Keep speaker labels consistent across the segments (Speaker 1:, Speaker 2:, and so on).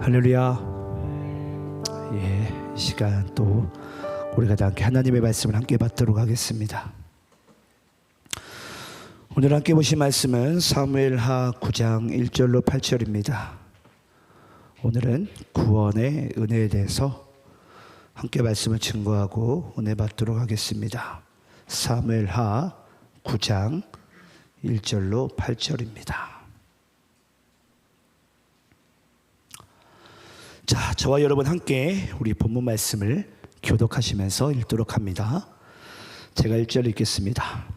Speaker 1: 할렐루야. 이 시간 또 우리가 다 함께 하나님의 말씀을 함께 받도록 하겠습니다. 오늘 함께 보신 말씀은 사무엘하 9장 1절로 8절입니다. 오늘은 구원의 은혜에 대해서 함께 말씀을 증거하고 은혜 받도록 하겠습니다. 사무엘하 9장 1절로 8절입니다. 자, 저와 여러분 함께 우리 본문 말씀을 교독하시면서 읽도록 합니다. 제가 1절 읽겠습니다.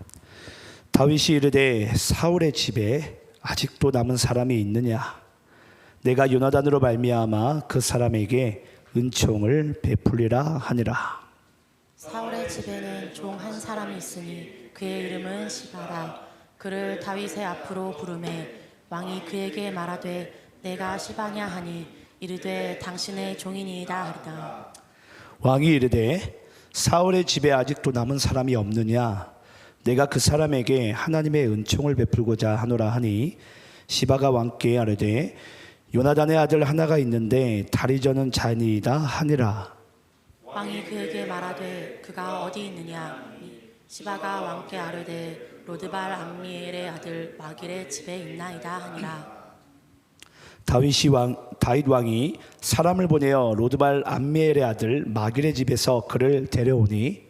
Speaker 1: 다윗이 이르되 사울의 집에 아직도 남은 사람이 있느냐? 내가 요나단으로 말미암아 그 사람에게 은총을 베풀리라 하니라.
Speaker 2: 사울의 집에는 종 한 사람이 있으니 그의 이름은 시바라. 그를 다윗의 앞으로 부르매 왕이 그에게 말하되 내가 시바냐 하니 이르되 당신의 종이니이다 하리라.
Speaker 1: 왕이 이르되 사울의 집에 아직도 남은 사람이 없느냐? 내가 그 사람에게 하나님의 은총을 베풀고자 하노라 하니 시바가 왕께 아뢰되 요나단의 아들 하나가 있는데 다리 저는 자니이다 하니라.
Speaker 2: 왕이 그에게 말하되 그가 어디 있느냐? 시바가 왕께 아뢰되 로드발 암미엘의 아들 마길의 집에 있나이다 하니라.
Speaker 1: 다윗 왕이 사람을 보내어 로드발 암미엘의 아들 마길의 집에서 그를 데려오니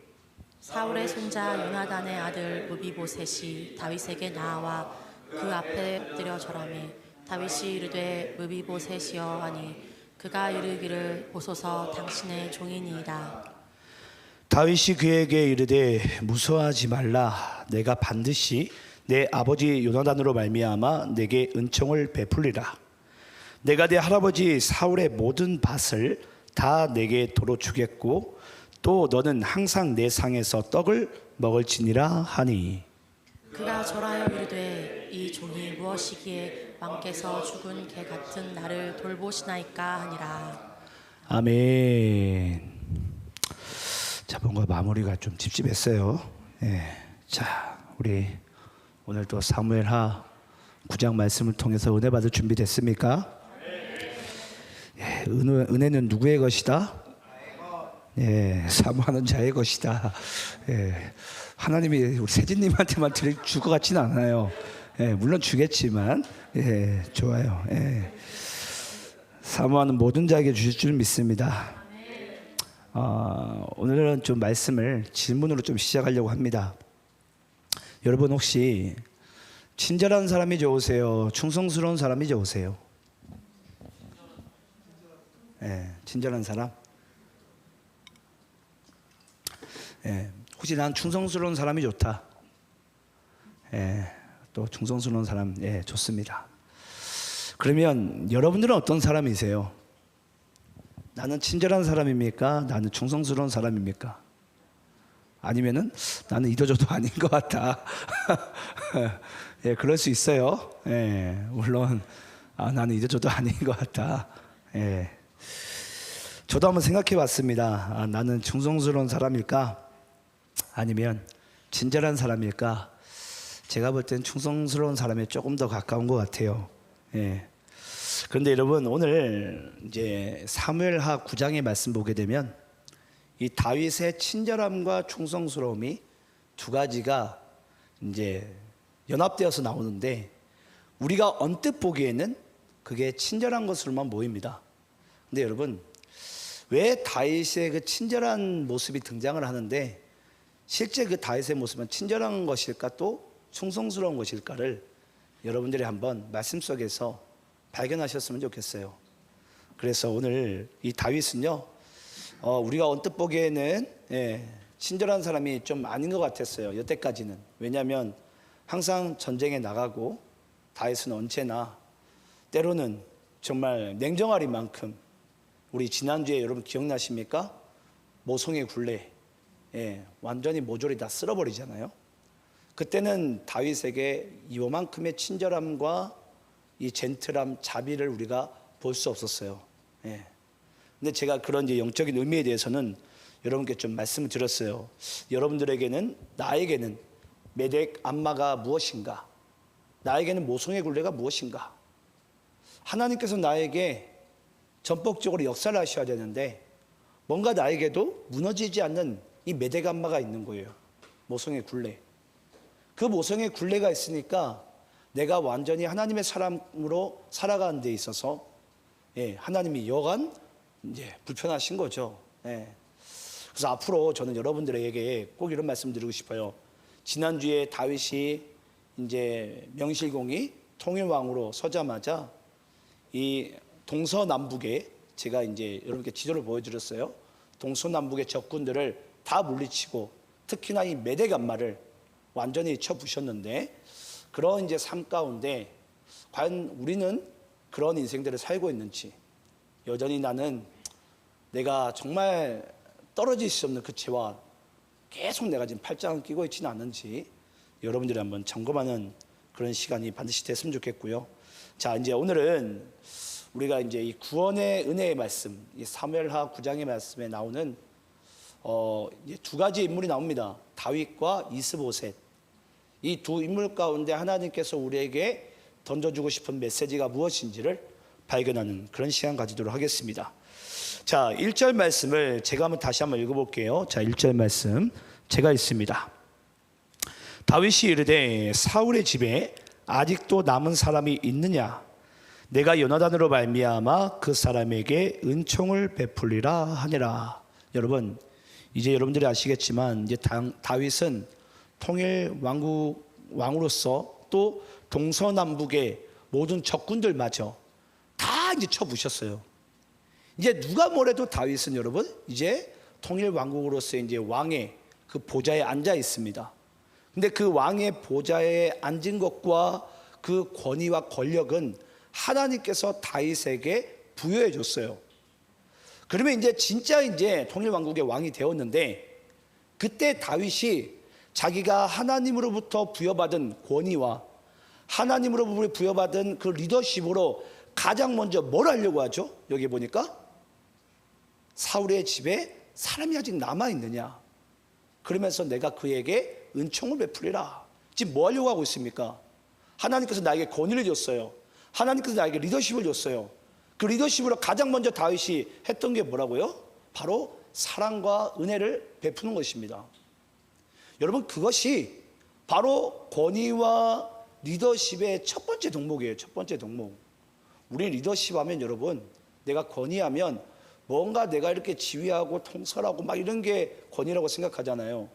Speaker 2: 사울의 손자 요나단의 아들 무비보셋이 다윗에게 나와 그 앞에 엎드려 절하매 다윗이 이르되 무비보셋이여 하니 그가 이르기를 보소서 당신의 종이니이다.
Speaker 1: 다윗이 그에게 이르되 무서워하지 말라. 내가 반드시 내 아버지 요나단으로 말미암아 내게 은총을 베풀리라. 내가 내 할아버지 사울의 모든 밭을 다 내게 도로 주겠고 또 너는 항상 내 상에서 떡을 먹을지니라 하니.
Speaker 2: 그가 절하여 이르되 이 종이 무엇이기에 왕께서 죽은 개 같은 나를 돌보시나이까 하니라.
Speaker 1: 아멘. 자, 뭔가 마무리가 좀 찝찝했어요. 자, 우리 오늘 또 사무엘하 9장 말씀을 통해서 은혜 받을 준비 됐습니까? 은혜는 누구의 것이다? 사모하는 자의 것이다. 하나님이 우리 세진님한테만 줄 것 같지는 않아요. 물론 주겠지만, 좋아요. 사모하는 모든 자에게 주실 줄 믿습니다. 오늘은 좀 말씀을 질문으로 좀 시작하려고 합니다. 여러분 혹시 친절한 사람이 좋으세요? 충성스러운 사람이 좋으세요? 친절한 사람? 혹시 난 충성스러운 사람이 좋다. 또 충성스러운 사람, 좋습니다. 그러면 여러분들은 어떤 사람이세요? 나는 친절한 사람입니까? 나는 충성스러운 사람입니까? 아니면은 나는 이도저도 아닌 것 같다. 그럴 수 있어요. 물론 나는 이도저도 아닌 것 같다. 저도 한번 생각해 봤습니다. 나는 충성스러운 사람일까? 아니면 친절한 사람일까? 제가 볼 땐 충성스러운 사람에 조금 더 가까운 것 같아요. 그런데 여러분 오늘 이제 사무엘하 9장의 말씀 보게 되면 이 다윗의 친절함과 충성스러움이 두 가지가 이제 연합되어서 나오는데 우리가 언뜻 보기에는 그게 친절한 것으로만 보입니다. 근데 여러분 왜 다윗의 그 친절한 모습이 등장을 하는데 실제 그 다윗의 모습은 친절한 것일까 또 충성스러운 것일까를 여러분들이 한번 말씀 속에서 발견하셨으면 좋겠어요. 그래서 오늘 이 다윗은요 우리가 언뜻 보기에는 친절한 사람이 좀 아닌 것 같았어요. 여태까지는. 왜냐하면 항상 전쟁에 나가고 다윗은 언제나 때로는 정말 냉정하리만큼 우리 지난주에 여러분 기억나십니까? 모성의 굴레 완전히 모조리 다 쓸어버리잖아요. 그때는 다윗에게 이만큼의 친절함과 이 젠틀함, 자비를 우리가 볼 수 없었어요. 근데 제가 그런 이제 영적인 의미에 대해서는 여러분께 좀 말씀을 드렸어요. 여러분들에게는 나에게는 메덱 암마가 무엇인가? 나에게는 모성의 굴레가 무엇인가? 하나님께서 나에게 전폭적으로 역사를 하셔야 되는데 뭔가 나에게도 무너지지 않는 이 메대감마가 있는 거예요. 모성의 굴레. 그 모성의 굴레가 있으니까 내가 완전히 하나님의 사람으로 살아가는 데 있어서 하나님이 여간 이제 불편하신 거죠. 그래서 앞으로 저는 여러분들에게 꼭 이런 말씀 드리고 싶어요. 지난주에 다윗이 이제 명실공히 통일왕으로 서자마자 이 동서남북에 제가 이제 여러분께 지도를 보여드렸어요. 동서남북의 적군들을 다 물리치고 특히나 이 메대간마를 완전히 쳐부셨는데 그런 이제 삶 가운데 과연 우리는 그런 인생들을 살고 있는지 여전히 나는 내가 정말 떨어질 수 없는 그 죄와 계속 내가 지금 팔짱을 끼고 있지는 않은지 여러분들이 한번 점검하는 그런 시간이 반드시 됐으면 좋겠고요. 자, 이제 오늘은 우리가 이제 이 구원의 은혜의 말씀, 이 사무엘하 9장의 말씀에 나오는 이제 두 가지 인물이 나옵니다. 다윗과 이스보셋. 이 두 인물 가운데 하나님께서 우리에게 던져주고 싶은 메시지가 무엇인지를 발견하는 그런 시간 가지도록 하겠습니다. 자, 1절 말씀을 제가 한번 다시 한번 읽어볼게요. 자, 1절 말씀 제가 읽습니다. 다윗이 이르되 사울의 집에 아직도 남은 사람이 있느냐? 내가 요나단으로 말미암아 그 사람에게 은총을 베풀리라 하니라. 여러분, 이제 여러분들이 아시겠지만 이제 다윗은 통일 왕으로서 또 동서남북의 모든 적군들마저 다 이제 쳐부셨어요. 이제 누가 뭐래도 다윗은 여러분 이제 통일 왕국으로서 이제 왕의 그 보좌에 앉아 있습니다. 근데 그 왕의 보좌에 앉은 것과 그 권위와 권력은 하나님께서 다윗에게 부여해 줬어요. 그러면 이제 진짜 이제 통일 왕국의 왕이 되었는데 그때 다윗이 자기가 하나님으로부터 부여받은 권위와 하나님으로부터 부여받은 그 리더십으로 가장 먼저 뭘 하려고 하죠? 여기 보니까 사울의 집에 사람이 아직 남아있느냐, 그러면서 내가 그에게 은총을 베풀리라. 지금 뭐 하려고 하고 있습니까? 하나님께서 나에게 권위를 줬어요. 하나님께서 나에게 리더십을 줬어요. 그 리더십으로 가장 먼저 다윗이 했던 게 뭐라고요? 바로 사랑과 은혜를 베푸는 것입니다. 여러분, 그것이 바로 권위와 리더십의 첫 번째 덕목이에요. 첫 번째 덕목. 우리 리더십 하면 여러분, 내가 권위하면 뭔가 내가 이렇게 지휘하고 통솔하고 막 이런 게 권위라고 생각하잖아요.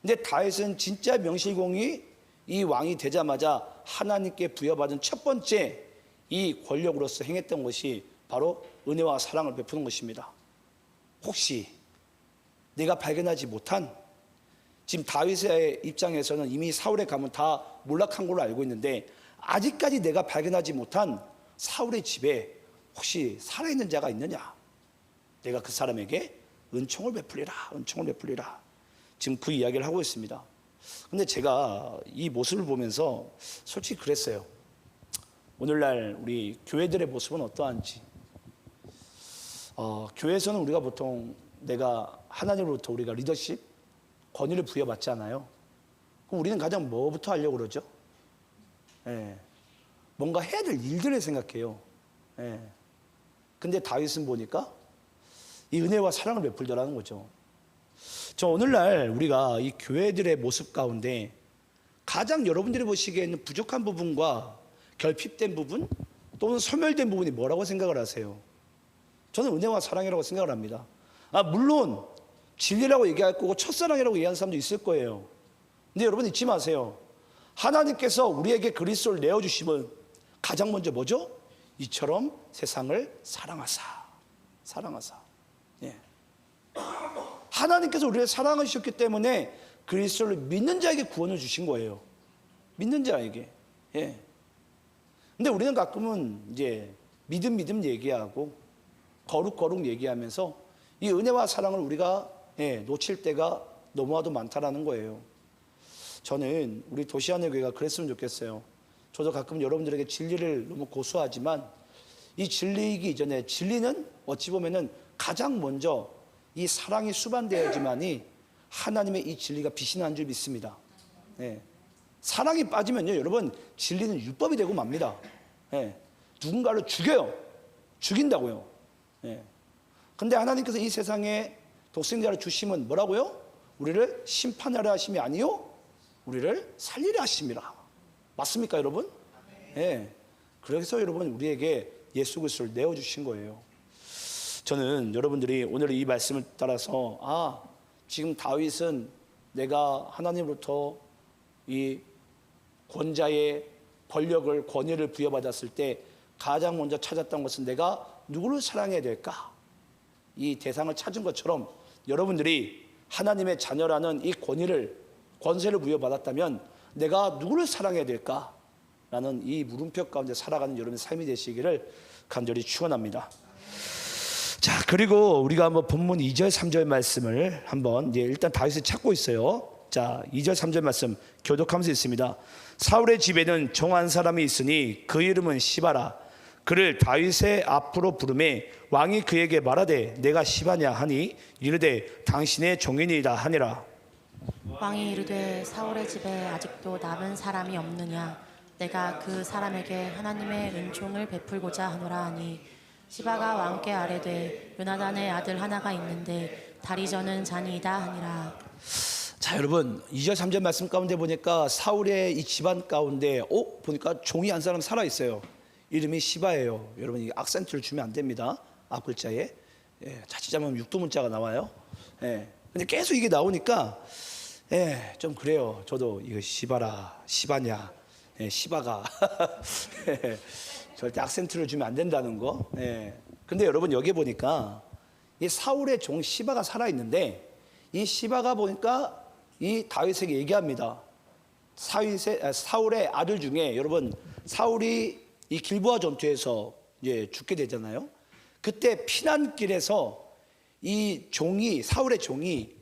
Speaker 1: 근데 다윗은 진짜 명실공히 이 왕이 되자마자 하나님께 부여받은 첫 번째 이 권력으로서 행했던 것이 바로 은혜와 사랑을 베푸는 것입니다. 혹시 내가 발견하지 못한, 지금 다윗의 입장에서는 이미 사울의 가문 다 몰락한 걸로 알고 있는데 아직까지 내가 발견하지 못한 사울의 집에 혹시 살아있는 자가 있느냐? 내가 그 사람에게 은총을 베풀리라, 은총을 베풀리라. 지금 그 이야기를 하고 있습니다. 근데 제가 이 모습을 보면서 솔직히 그랬어요. 오늘날 우리 교회들의 모습은 어떠한지. 교회에서는 우리가 보통 내가 하나님으로부터 우리가 리더십, 권위를 부여받잖아요. 그럼 우리는 가장 뭐부터 하려고 그러죠? 뭔가 해야 될 일들을 생각해요. 근데 다윗은 보니까 이 은혜와 사랑을 베풀더라는 거죠. 저 오늘날 우리가 이 교회들의 모습 가운데 가장 여러분들이 보시기에는 부족한 부분과 결핍된 부분 또는 소멸된 부분이 뭐라고 생각을 하세요? 저는 은혜와 사랑이라고 생각을 합니다. 물론 진리라고 얘기할 거고 첫사랑이라고 얘기하는 사람도 있을 거예요. 근데 여러분 잊지 마세요. 하나님께서 우리에게 그리스도를 내어주시면 가장 먼저 뭐죠? 이처럼 세상을 사랑하사. 하나님께서 우리를 사랑하셨기 때문에 그리스도를 믿는 자에게 구원을 주신 거예요. 믿는 자에게. 근데 우리는 가끔은 이제 믿음 얘기하고 거룩 얘기하면서 이 은혜와 사랑을 우리가 놓칠 때가 너무나도 많다라는 거예요. 저는 우리 도시하늘교회가 그랬으면 좋겠어요. 저도 가끔 여러분들에게 진리를 너무 고수하지만 이 진리이기 이전에 진리는 어찌 보면은 가장 먼저 이 사랑이 수반되어야지만이 하나님의 이 진리가 빛이 나는 줄 믿습니다. 사랑이 빠지면요, 여러분, 진리는 율법이 되고 맙니다. 누군가를 죽여요. 죽인다고요. 예. 근데 하나님께서 이 세상에 독생자를 주심은 뭐라고요? 우리를 심판하려 하심이 아니요 우리를 살리려 하심이라. 맞습니까 여러분? 예. 그래서 여러분 우리에게 예수 그리스도를 내어주신 거예요. 저는 여러분들이 오늘 이 말씀을 따라서 지금 다윗은 내가 하나님으로부터 이 권자의 권력을 권위를 부여받았을 때 가장 먼저 찾았던 것은 내가 누구를 사랑해야 될까? 이 대상을 찾은 것처럼 여러분들이 하나님의 자녀라는 이 권세를 부여받았다면 내가 누구를 사랑해야 될까? 라는 이 물음표 가운데 살아가는 여러분의 삶이 되시기를 간절히 축원합니다. 자, 그리고 우리가 한번 본문 2절 3절 말씀을 한번 일단 다윗을 찾고 있어요. 자, 2절 3절 말씀 교독하면서 있습니다. 사울의 집에는 종 한 사람이 있으니 그 이름은 시바라. 그를 다윗의 앞으로 부르매 왕이 그에게 말하되 내가 시바냐 하니 이르되 당신의 종이니이다 하니라.
Speaker 2: 왕이 이르되 사울의 집에 아직도 남은 사람이 없느냐? 내가 그 사람에게 하나님의 은총을 베풀고자 하노라 하니 시바가 왕께 아뢰되 요나단의 아들 하나가 있는데 다리 저는 자니이다 하니라.
Speaker 1: 자, 여러분 2절 3절 말씀 가운데 보니까 사울의 이 집안 가운데 보니까 종이 한 사람 살아 있어요. 이름이 시바예요. 여러분 이 악센트를 주면 안 됩니다. 앞 글자에 자칫 잘못하면 육두문자가 나와요. 근데 계속 이게 나오니까 좀 그래요. 저도 이거 시바라 시바냐 시바가 절대 악센트를 주면 안 된다는 거. 근데 여러분 여기 보니까 이 사울의 종 시바가 살아 있는데 이 시바가 보니까 이 다윗에게 얘기합니다. 사울의 아들 중에 여러분 사울이 이 길보아 전투에서 죽게 되잖아요. 그때 피난길에서 이 종이 사울의 종이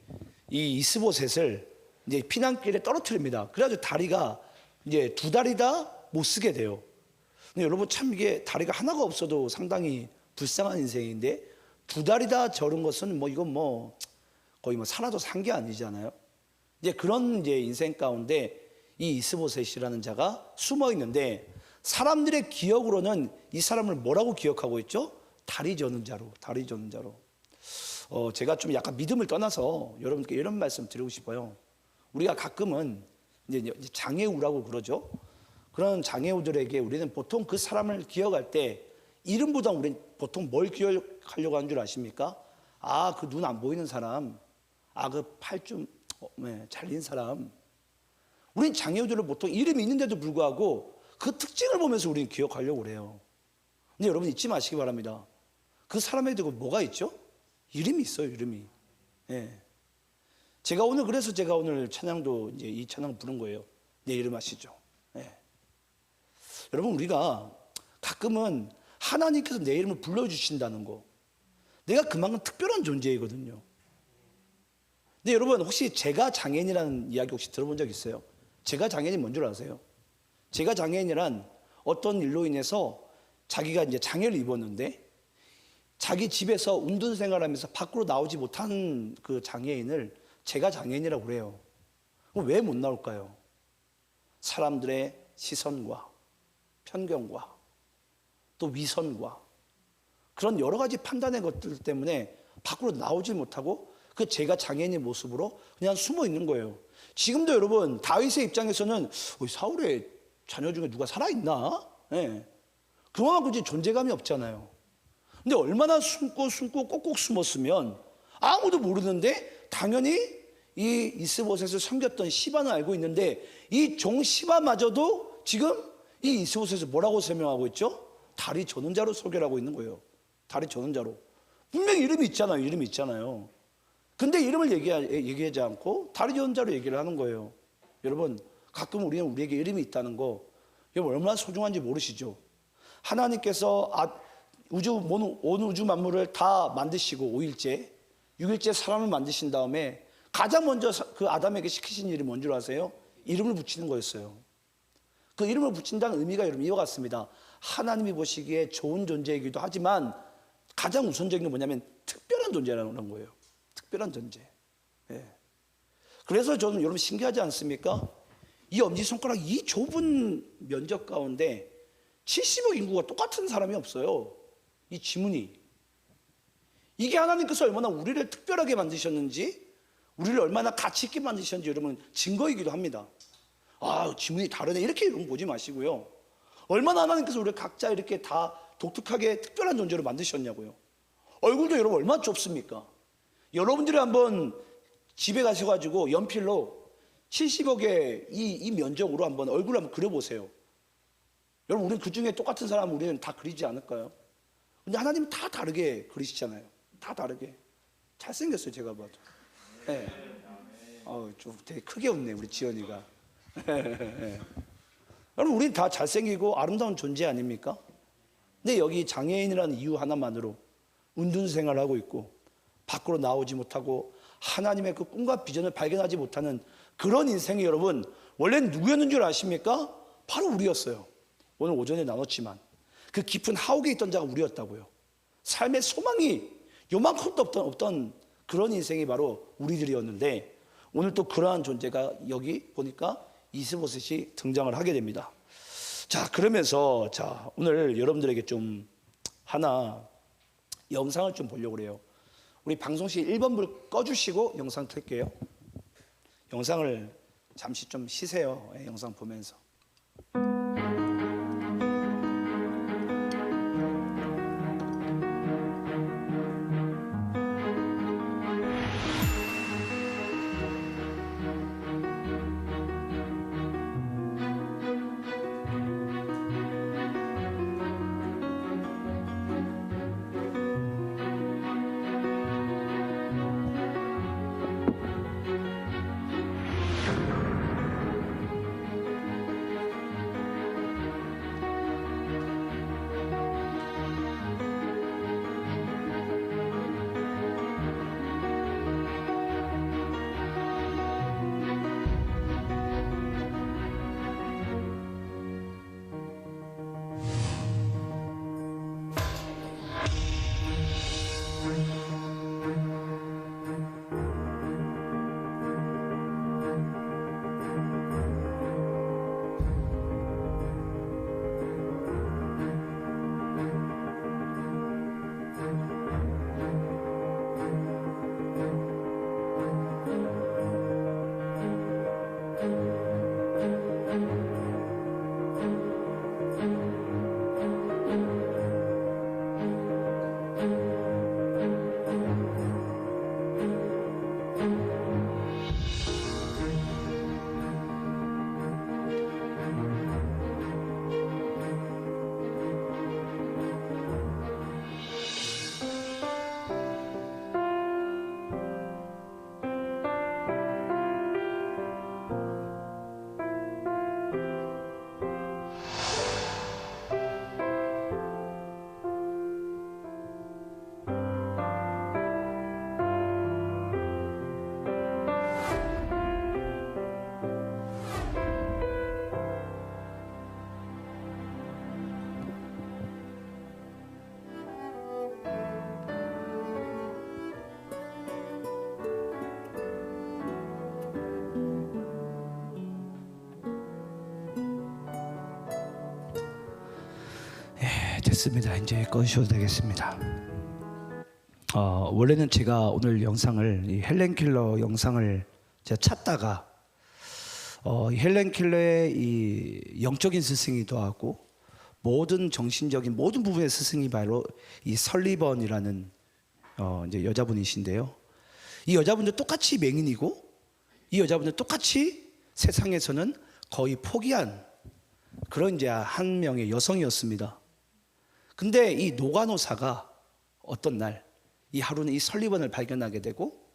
Speaker 1: 이 이스보셋을 이제 피난길에 떨어뜨립니다. 그래가지고 다리가 이제 두 다리 다 못 쓰게 돼요. 근데 여러분 참 이게 다리가 하나가 없어도 상당히 불쌍한 인생인데 두 다리 다 저른 것은 이건 거의 살아도 산 게 아니잖아요. 이제 그런 이제 인생 가운데 이 이스보셋이라는 자가 숨어 있는데 사람들의 기억으로는 이 사람을 뭐라고 기억하고 있죠? 다리 저는 자로. 제가 좀 약간 믿음을 떠나서 여러분께 이런 말씀 드리고 싶어요. 우리가 가끔은 이제 장애우라고 그러죠. 그런 장애우들에게 우리는 보통 그 사람을 기억할 때 이름보다 우리는 보통 뭘 기억하려고 하는 줄 아십니까? 그 눈 안 보이는 사람, 그 팔 좀 잘린 사람. 우린 장애우들을 보통 이름이 있는데도 불구하고 그 특징을 보면서 우리는 기억하려고 그래요. 근데 여러분 잊지 마시기 바랍니다. 그 사람에게 뭐가 있죠? 이름이 있어요, 이름이. 제가 오늘 찬양도 이제 이 찬양 부른 거예요. 내 이름 아시죠? 여러분 우리가 가끔은 하나님께서 내 이름을 불러주신다는 거, 내가 그만큼 특별한 존재이거든요. 근데 여러분 혹시 제가 장애인이라는 이야기 혹시 들어본 적 있어요? 제가 장애인이 뭔 줄 아세요? 제가 장애인이란 어떤 일로 인해서 자기가 이제 장애를 입었는데 자기 집에서 운동 생활하면서 밖으로 나오지 못한 그 장애인을 제가 장애인이라고 그래요. 그럼 왜 못 나올까요? 사람들의 시선과 편견과 또 위선과 그런 여러 가지 판단의 것들 때문에 밖으로 나오지 못하고 그 제가 장애인의 모습으로 그냥 숨어 있는 거예요. 지금도 여러분 다윗의 입장에서는 사울의 자녀 중에 누가 살아있나? 그만큼 이제 존재감이 없잖아요. 근데 얼마나 숨고 꼭꼭 숨었으면 아무도 모르는데 당연히 이 이스보셋을 섬겼던 시바는 알고 있는데 이 종 시바마저도 지금 이 이스보셋을 뭐라고 설명하고 있죠? 다리 저는 자로 소개를 하고 있는 거예요. 다리 저는 자로. 분명히 이름이 있잖아요. 근데 이름을 얘기하지 않고 다리 저는 자로 얘기를 하는 거예요. 여러분 가끔 우리에게 이름이 있다는 거 여러분 얼마나 소중한지 모르시죠? 하나님께서 온 우주 만물을 다 만드시고 5일째 6일째 사람을 만드신 다음에 가장 먼저 그 아담에게 시키신 일이 뭔 줄 아세요? 이름을 붙이는 거였어요. 그 이름을 붙인다는 의미가 여러분 이와 같습니다. 하나님이 보시기에 좋은 존재이기도 하지만 가장 우선적인 건 뭐냐면 특별한 존재라는 거예요. 특별한 존재. 그래서 저는 여러분 신기하지 않습니까? 이 엄지손가락 이 좁은 면적 가운데 70억 인구가 똑같은 사람이 없어요. 이 지문이. 이게 하나님께서 얼마나 우리를 특별하게 만드셨는지, 우리를 얼마나 가치 있게 만드셨는지 여러분 증거이기도 합니다. 아, 지문이 다르네 이렇게 여러분 보지 마시고요. 얼마나 하나님께서 우리를 각자 이렇게 다 독특하게 특별한 존재로 만드셨냐고요. 얼굴도 여러분 얼마나 좁습니까? 여러분들이 한번 집에 가셔가지고 연필로 70억의 이 면적으로 한번 얼굴을 한번 그려보세요. 여러분 우리는 그 중에 똑같은 사람 우리는 다 그리지 않을까요? 근데 하나님은 다 다르게 그리시잖아요. 다 다르게. 잘생겼어요 제가 봐도. 네. 좀 되게 크게 웃네 우리 지연이가. 여러분 우리는 다 잘생기고 아름다운 존재 아닙니까? 근데 여기 장애인이라는 이유 하나만으로 은둔 생활을 하고 있고 밖으로 나오지 못하고 하나님의 그 꿈과 비전을 발견하지 못하는 그런 인생이 여러분 원래는 누구였는 줄 아십니까? 바로 우리였어요. 오늘 오전에 나눴지만 그 깊은 하옥에 있던 자가 우리였다고요. 삶의 소망이 요만큼도 없던 그런 인생이 바로 우리들이었는데 오늘 또 그러한 존재가 여기 보니까 이스보셋이 등장을 하게 됩니다. 자, 그러면서 자, 오늘 여러분들에게 좀 하나 영상을 좀 보려고 그래요. 우리 방송실 1번 불 꺼주시고 영상 틀게요. 영상을 잠시 좀 쉬세요. 영상 보면서. 됐습니다. 이제 꺼주셔도 되겠습니다. 원래는 제가 오늘 영상을 이 헬렌 켈러 영상을 제가 찾다가 이 헬렌 켈러의 이 영적인 스승이기도 하고 모든 정신적인 모든 부분의 스승이 바로 이 설리번이라는 이제 여자분이신데요. 이 여자분도 똑같이 맹인이고 이 여자분도 똑같이 세상에서는 거의 포기한 그런 이제 한 명의 여성이었습니다. 근데 이 노가노사가 어떤 날 이 하루는 이 설리번을 발견하게 되고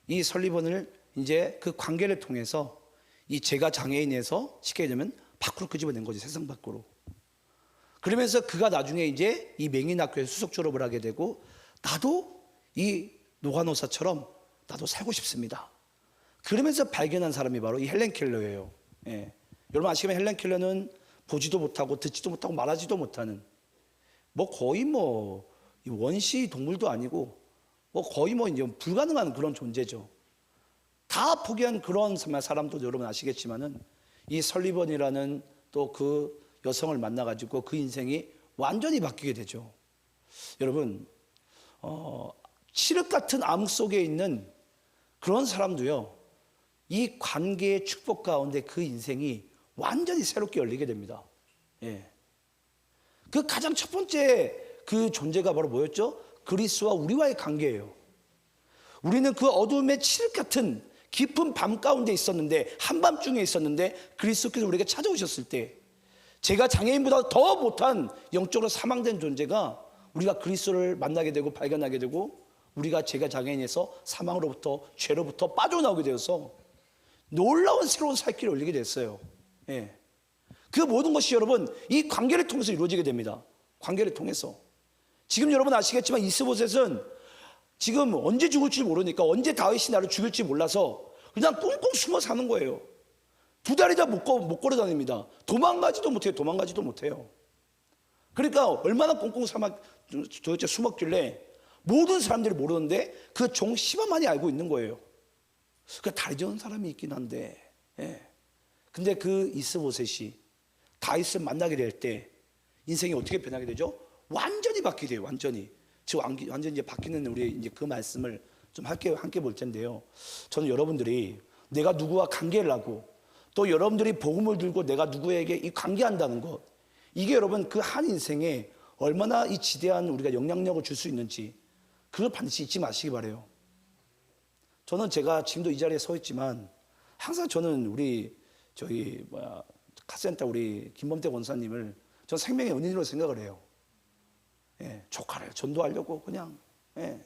Speaker 1: 이 설리번을 이제 그 관계를 통해서 이 제가 장애인에서 쉽게 얘기하면 밖으로 끄집어낸 거죠. 세상 밖으로. 그러면서 그가 나중에 이제 이 맹인학교에서 수석 졸업을 하게 되고 나도 이 노가노사처럼 나도 살고 싶습니다. 그러면서 발견한 사람이 바로 이 헬렌 켈러예요. 예. 여러분 아시겠지만 헬렌 켈러는 보지도 못하고 듣지도 못하고 말하지도 못하는 거의 원시 동물도 아니고 거의 이제 불가능한 그런 존재죠. 다 포기한 그런 사람도 여러분 아시겠지만은 이 설리번이라는 또 그 여성을 만나가지고 그 인생이 완전히 바뀌게 되죠. 여러분 칠흑 같은 암흑 속에 있는 그런 사람도요, 이 관계의 축복 가운데 그 인생이 완전히 새롭게 열리게 됩니다. 예. 그 가장 첫 번째 그 존재가 바로 뭐였죠? 그리스도와 우리와의 관계예요. 우리는 그 어둠의 칠흑 같은 깊은 밤 가운데 있었는데, 한밤중에 있었는데, 그리스도께서 우리에게 찾아오셨을 때, 제가 장애인보다 더 못한 영적으로 사망된 존재가 우리가 그리스도를 만나게 되고 발견하게 되고, 우리가 제가 장애인에서 사망으로부터, 죄로부터 빠져나오게 되어서 놀라운 새로운 살 길을 올리게 됐어요. 예. 그 모든 것이 여러분 이 관계를 통해서 이루어지게 됩니다. 관계를 통해서. 지금 여러분 아시겠지만 이스보셋은 지금 언제 죽을지 모르니까, 언제 다윗이 나를 죽일지 몰라서 그냥 꽁꽁 숨어 사는 거예요. 2달이나 못 걸어 다닙니다. 도망가지도 못해요. 그러니까 얼마나 꽁꽁 도대체 숨었길래 모든 사람들이 모르는데 그 종 시바만이 알고 있는 거예요. 그러니까 다리 저은 사람이 있긴 한데, 예. 근데 그 이스보셋이 다윗을 만나게 될 때 인생이 어떻게 변하게 되죠? 완전히 바뀌게 돼요. 완전히 이제 바뀌는 우리 이제 그 말씀을 좀 함께 볼 텐데요. 저는 여러분들이 내가 누구와 관계를 하고 또 여러분들이 복음을 들고 내가 누구에게 이 관계한다는 것, 이게 여러분 그 한 인생에 얼마나 이 지대한 우리가 영향력을 줄 수 있는지 그걸 반드시 잊지 마시기 바래요. 저는 제가 지금도 이 자리에 서 있지만 항상 저는 우리 카센터 우리 김범태 권사님을 전 생명의 은인으로 생각을 해요. 예, 조카를 전도하려고 그냥. 예.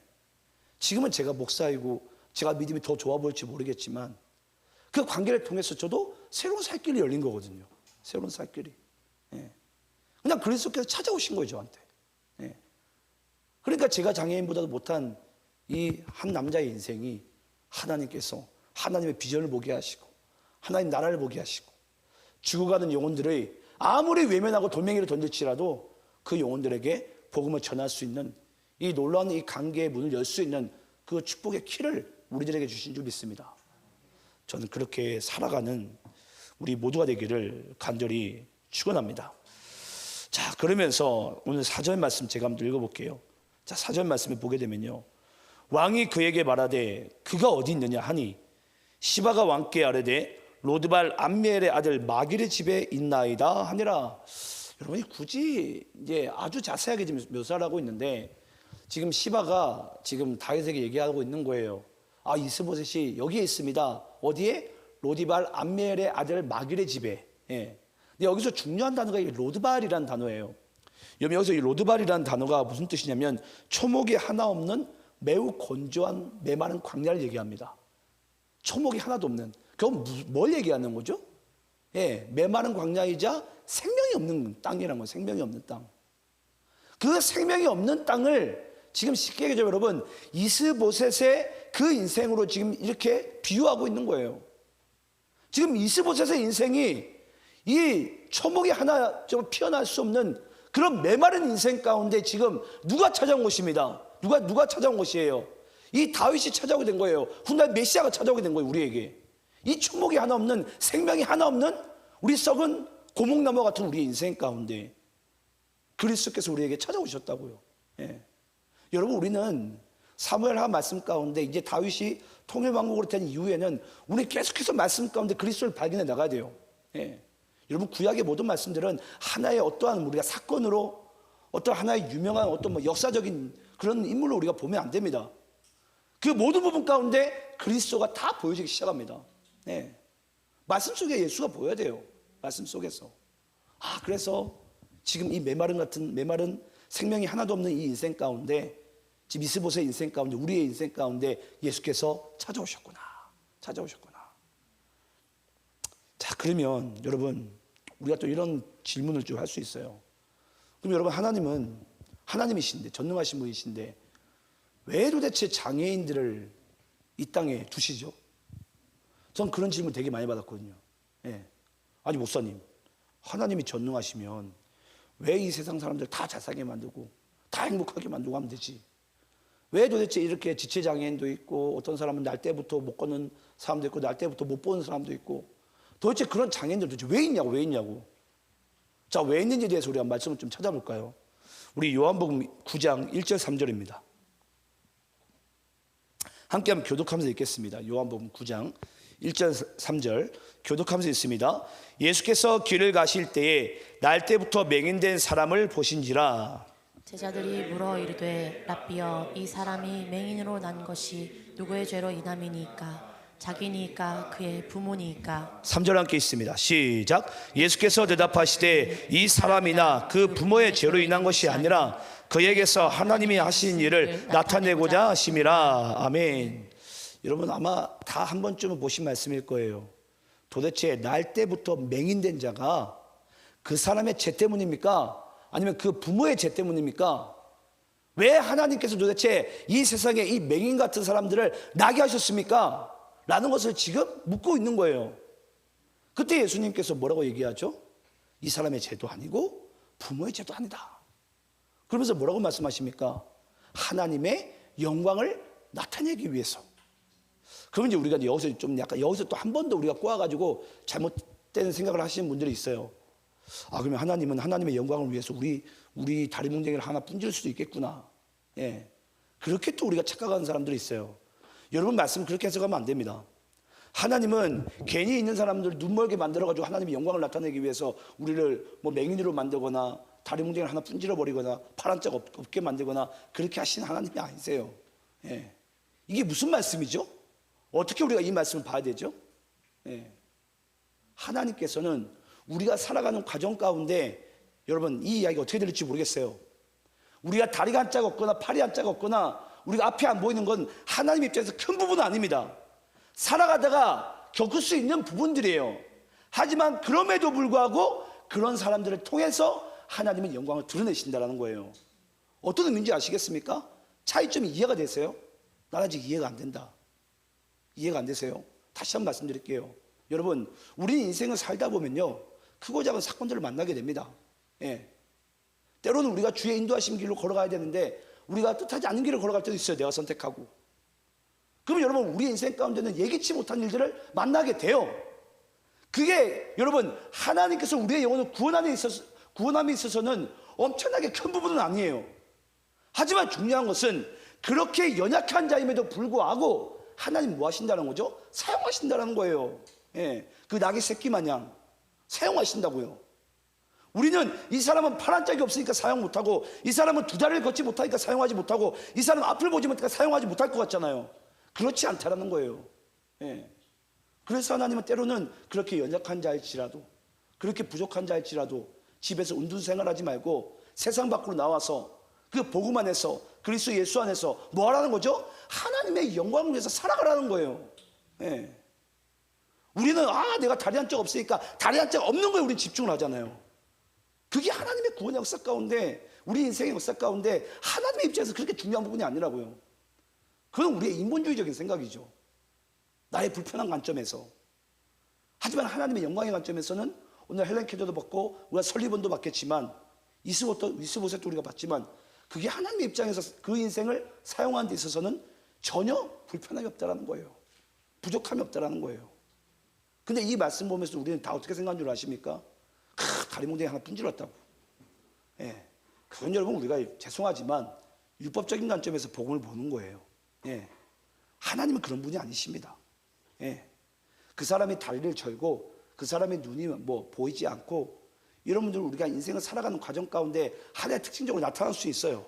Speaker 1: 지금은 제가 목사이고 제가 믿음이 더 좋아 보일지 모르겠지만 그 관계를 통해서 저도 새로운 살 길이 열린 거거든요. 새로운 살 길이. 예. 그냥 그리스도께서 찾아오신 거예요, 저한테. 예. 그러니까 제가 장애인보다도 못한 이 한 남자의 인생이 하나님께서 하나님의 비전을 보게 하시고 하나님 나라를 보게 하시고 죽어가는 영혼들의 아무리 외면하고 돌멩이를 던질지라도 그 영혼들에게 복음을 전할 수 있는 이 놀라운 이 관계의 문을 열 수 있는 그 축복의 키를 우리들에게 주신 줄 믿습니다. 저는 그렇게 살아가는 우리 모두가 되기를 간절히 축원합니다. 자, 그러면서 오늘 4절 말씀 제가 한번 읽어볼게요. 자, 4절 말씀을 보게 되면요, 왕이 그에게 말하되 그가 어디 있느냐 하니 시바가 왕께 아뢰되 로드발 암미엘의 아들 마길의 집에 있나이다 하니라. 여러분이 굳이 이제 아주 자세하게 지금 묘사를 하고 있는데, 지금 시바가 지금 다윗에게 얘기하고 있는 거예요. 아, 이스보셋이 여기에 있습니다. 어디에? 로디발 암미엘의 아들 마길의 집에. 예. 근데 여기서 중요한 단어가 이 로드발이라는 단어예요. 여기서 이 로드발이라는 단어가 무슨 뜻이냐면 초목이 하나 없는 매우 건조한 메마른 광야를 얘기합니다. 초목이 하나도 없는. 그건 뭘 얘기하는 거죠? 예, 메마른 광야이자 생명이 없는 땅이라는 거예요. 생명이 없는 땅. 그 생명이 없는 땅을 지금 쉽게 얘기하죠, 여러분. 이스보셋의 그 인생으로 지금 이렇게 비유하고 있는 거예요. 지금 이스보셋의 인생이 이 초목이 하나 좀 피어날 수 없는 그런 메마른 인생 가운데 지금 누가 찾아온 것입니다. 누가 찾아온 것이에요. 이 다윗이 찾아오게 된 거예요. 훗날 메시아가 찾아오게 된 거예요, 우리에게. 이 초목이 하나 없는, 생명이 하나 없는 우리 썩은 고목나무 같은 우리의 인생 가운데 그리스도께서 우리에게 찾아오셨다고요. 예. 여러분, 우리는 사무엘하 말씀 가운데 이제 다윗이 통일왕국으로 된 이후에는 우리 계속해서 말씀 가운데 그리스도를 발견해 나가야 돼요. 예. 여러분, 구약의 모든 말씀들은 하나의 어떠한 우리가 사건으로 어떤 하나의 유명한 어떤 뭐 역사적인 그런 인물로 우리가 보면 안 됩니다. 그 모든 부분 가운데 그리스도가 다 보여지기 시작합니다. 네. 말씀 속에 예수가 보여야 돼요. 말씀 속에서. 아, 그래서 지금 이 메마른 생명이 하나도 없는 이 인생 가운데, 지금 이스보셋의 인생 가운데, 우리의 인생 가운데 예수께서 찾아오셨구나. 자, 그러면 여러분, 우리가 또 이런 질문을 좀 할 수 있어요. 그럼 여러분, 하나님은 하나님이신데, 전능하신 분이신데 왜 도대체 장애인들을 이 땅에 두시죠? 전 그런 질문 되게 많이 받았거든요. 예. 아니, 목사님, 하나님이 전능하시면 왜 이 세상 사람들 다 잘 살게 만들고 다 행복하게 만들고 하면 되지? 왜 도대체 이렇게 지체장애인도 있고 어떤 사람은 날 때부터 못 걷는 사람도 있고 날 때부터 못 보는 사람도 있고, 도대체 그런 장애인들 도대체 왜 있냐고. 자, 왜 있는지에 대해서 우리가 말씀을 좀 찾아볼까요? 우리 요한복음 9장 1절 3절입니다. 함께 한번 교독하면서 읽겠습니다. 요한복음 9장 1절 3절 교독하면서 읽습니다. 예수께서 길을 가실 때에 날 때부터 맹인된 사람을 보신지라.
Speaker 2: 제자들이 물어 이르되 랍비여 이 사람이 맹인으로 난 것이 누구의 죄로 인함이니까 자기니까 그의 부모니까.
Speaker 1: 3절 함께 있습니다. 시작. 예수께서 대답하시되 이 사람이나 그 부모의 죄로 인한 것이 아니라 그에게서 하나님이 하신 일을 나타내고자 하심이라. 아멘. 여러분 아마 다 한 번쯤은 보신 말씀일 거예요. 도대체 날 때부터 맹인된 자가 그 사람의 죄 때문입니까? 아니면 그 부모의 죄 때문입니까? 왜 하나님께서 도대체 이 세상에 이 맹인 같은 사람들을 나게 하셨습니까? 라는 것을 지금 묻고 있는 거예요. 그때 예수님께서 뭐라고 얘기하죠? 이 사람의 죄도 아니고 부모의 죄도 아니다. 그러면서 뭐라고 말씀하십니까? 하나님의 영광을 나타내기 위해서. 그러면 이제 우리가 여기서 좀 약간 여기서 또 한 번 더 우리가 꼬아가지고 잘못된 생각을 하시는 분들이 있어요. 아, 그러면 하나님은 하나님의 영광을 위해서 우리 다리 뭉텅이를 하나 분질 수도 있겠구나. 예. 그렇게 또 우리가 착각하는 사람들이 있어요. 여러분 말씀 그렇게 해석하면 안 됩니다. 하나님은 괜히 있는 사람들 눈멀게 만들어가지고 하나님의 영광을 나타내기 위해서 우리를 뭐 맹인으로 만들거나 다리 뭉텅이를 하나 분질러 버리거나 파란 짝 없게 만들거나 그렇게 하시는 하나님이 아니세요. 예. 이게 무슨 말씀이죠? 어떻게 우리가 이 말씀을 봐야 되죠? 예. 하나님께서는 우리가 살아가는 과정 가운데 여러분 이 이야기가 어떻게 들릴지 모르겠어요. 우리가 다리가 한 짝 없거나 팔이 한 짝 없거나 우리가 앞에 안 보이는 건 하나님 입장에서 큰 부분은 아닙니다. 살아가다가 겪을 수 있는 부분들이에요. 하지만 그럼에도 불구하고 그런 사람들을 통해서 하나님의 영광을 드러내신다는 거예요. 어떤 의미인지 아시겠습니까? 차이점이 이해가 되세요? 난 아직 이해가 안 된다. 이해가 안 되세요? 다시 한번 말씀드릴게요. 여러분 우리 인생을 살다 보면요 크고 작은 사건들을 만나게 됩니다. 예. 때로는 우리가 주의 인도하신 길로 걸어가야 되는데 우리가 뜻하지 않은 길을 걸어갈 때도 있어요. 내가 선택하고. 그러면 여러분 우리 인생 가운데는 예기치 못한 일들을 만나게 돼요. 그게 여러분 하나님께서 우리의 영혼을 구원함에 있어서는 엄청나게 큰 부분은 아니에요. 하지만 중요한 것은 그렇게 연약한 자임에도 불구하고 하나님 뭐 하신다는 거죠? 사용하신다는 거예요. 예. 그 낙의 새끼 마냥 사용하신다고요. 우리는 이 사람은 파란 짝이 없으니까 사용 못하고 이 사람은 두 다리를 걷지 못하니까 사용하지 못하고 이 사람은 앞을 보지 못하니까 사용하지 못할 것 같잖아요. 그렇지 않다라는 거예요. 예. 그래서 하나님은 때로는 그렇게 연약한 자일지라도 그렇게 부족한 자일지라도 집에서 운둔생활하지 말고 세상 밖으로 나와서 그 복음 안에서 그리스도 예수 안에서 뭐 하라는 거죠? 하나님의 영광을 위해서 살아가라는 거예요. 예. 우리는 내가 다리 한 짝 없으니까 다리 한 짝 없는 거에 우리는 집중을 하잖아요. 그게 하나님의 구원의 역사 가운데 우리 인생의 역사 가운데 하나님의 입장에서 그렇게 중요한 부분이 아니라고요. 그건 우리의 인본주의적인 생각이죠. 나의 불편한 관점에서. 하지만 하나님의 영광의 관점에서는 오늘 헬렌 케저도 받고 우리가 설리번도 받겠지만 이스보셋도 우리가 받지만 그게 하나님의 입장에서 그 인생을 사용하는 데 있어서는 전혀 불편함이 없다라는 거예요. 부족함이 없다라는 거예요. 근데 이 말씀 보면서 우리는 다 어떻게 생각하는 줄 아십니까? 다리 뭉텅이 하나 분질렀다고. 예. 그건 여러분 우리가 죄송하지만 율법적인 관점에서 복음을 보는 거예요. 예. 하나님은 그런 분이 아니십니다. 예. 그 사람이 다리를 절고 그 사람의 눈이 뭐 보이지 않고 이런 분들은 우리가 인생을 살아가는 과정 가운데 하나의 특징적으로 나타날 수 있어요.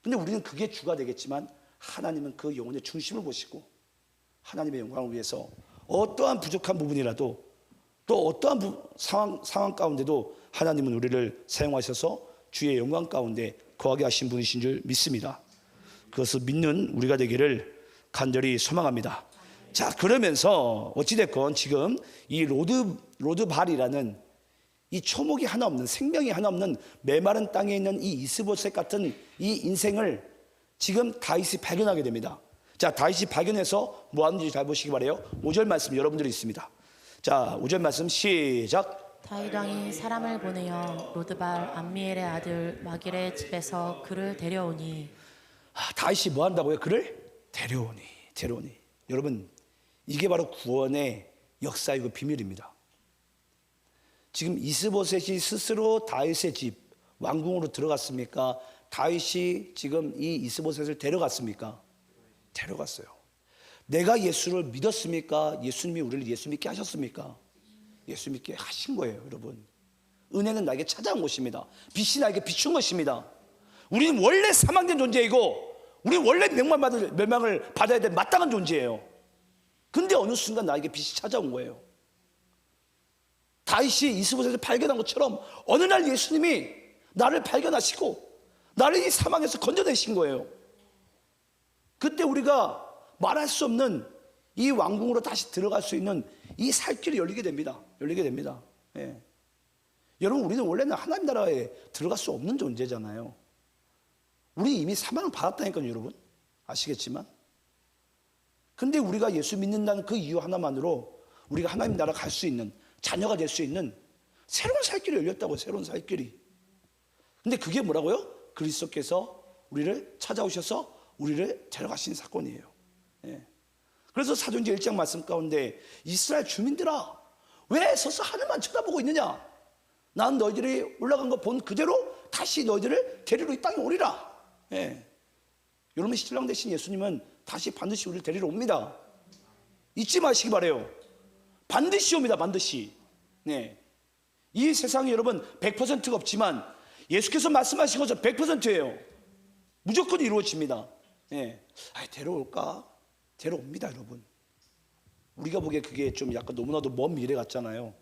Speaker 1: 근데 우리는 그게 주가 되겠지만 하나님은 그 영혼의 중심을 보시고 하나님의 영광을 위해서 어떠한 부족한 부분이라도 또 어떠한 상황 가운데도 하나님은 우리를 사용하셔서 주의 영광 가운데 거하게 하신 분이신 줄 믿습니다. 그것을 믿는 우리가 되기를 간절히 소망합니다. 자, 그러면서 어찌됐건 지금 이 로드발이라는 이 초목이 하나 없는 생명이 하나 없는 메마른 땅에 있는 이 이스보셋 같은 이 인생을 지금 다윗이 발견하게 됩니다. 자, 다윗이 발견해서 뭐 하는지 잘 보시기 바라요. 5절 말씀 여러분들이 있습니다. 자, 5절 말씀 시작.
Speaker 2: 다윗 왕이 사람을 보내어 로드발 암미엘의 아들 마길의 집에서 그를 데려오니.
Speaker 1: 다윗이 뭐 한다고요? 그를 데려오니. 여러분 이게 바로 구원의 역사이고 비밀입니다. 지금 이스보셋이 스스로 다윗의 집 왕궁으로 들어갔습니까? 다윗이 지금 이 이스보셋을 데려갔습니까? 데려갔어요. 내가 예수를 믿었습니까? 예수님이 우리를 예수 믿게 하셨습니까? 예수 믿게 하신 거예요, 여러분. 은혜는 나에게 찾아온 것입니다. 빛이 나에게 비춘 것입니다. 우리는 원래 사망된 존재이고 우리는 원래 멸망을 받아야 될 마땅한 존재예요. 근데 어느 순간 나에게 빛이 찾아온 거예요. 다윗이 이스보셋을 발견한 것처럼 어느 날 예수님이 나를 발견하시고 나를 이 사망에서 건져내신 거예요. 그때 우리가 말할 수 없는 이 왕궁으로 다시 들어갈 수 있는 이 살길이 열리게 됩니다. 열리게 됩니다. 예. 여러분, 우리는 원래는 하나님 나라에 들어갈 수 없는 존재잖아요. 우리 이미 사망을 받았다니까요, 여러분. 아시겠지만. 근데 우리가 예수 믿는다는 그 이유 하나만으로 우리가 하나님 나라 갈 수 있는, 자녀가 될 수 있는 새로운 살길이 열렸다고요. 새로운 살길이. 근데 그게 뭐라고요? 그리스도께서 우리를 찾아오셔서 우리를 데려가신 사건이에요. 예. 그래서 사도행전 1장 말씀 가운데 이스라엘 주민들아, 왜 서서 하늘만 쳐다보고 있느냐? 난 너희들이 올라간 거 본 그대로 다시 너희들을 데리러 이 땅에 오리라. 예. 여러분, 신랑 되신 예수님은 다시 반드시 우리를 데리러 옵니다. 잊지 마시기 바래요. 반드시 옵니다. 반드시. 네. 이 세상에 여러분 100%가 없지만 예수께서 말씀하신 것은 100%예요. 무조건 이루어집니다. 네. 데려올까? 데려옵니다, 여러분. 우리가 보기에 그게 좀 약간 너무나도 먼 미래 같잖아요.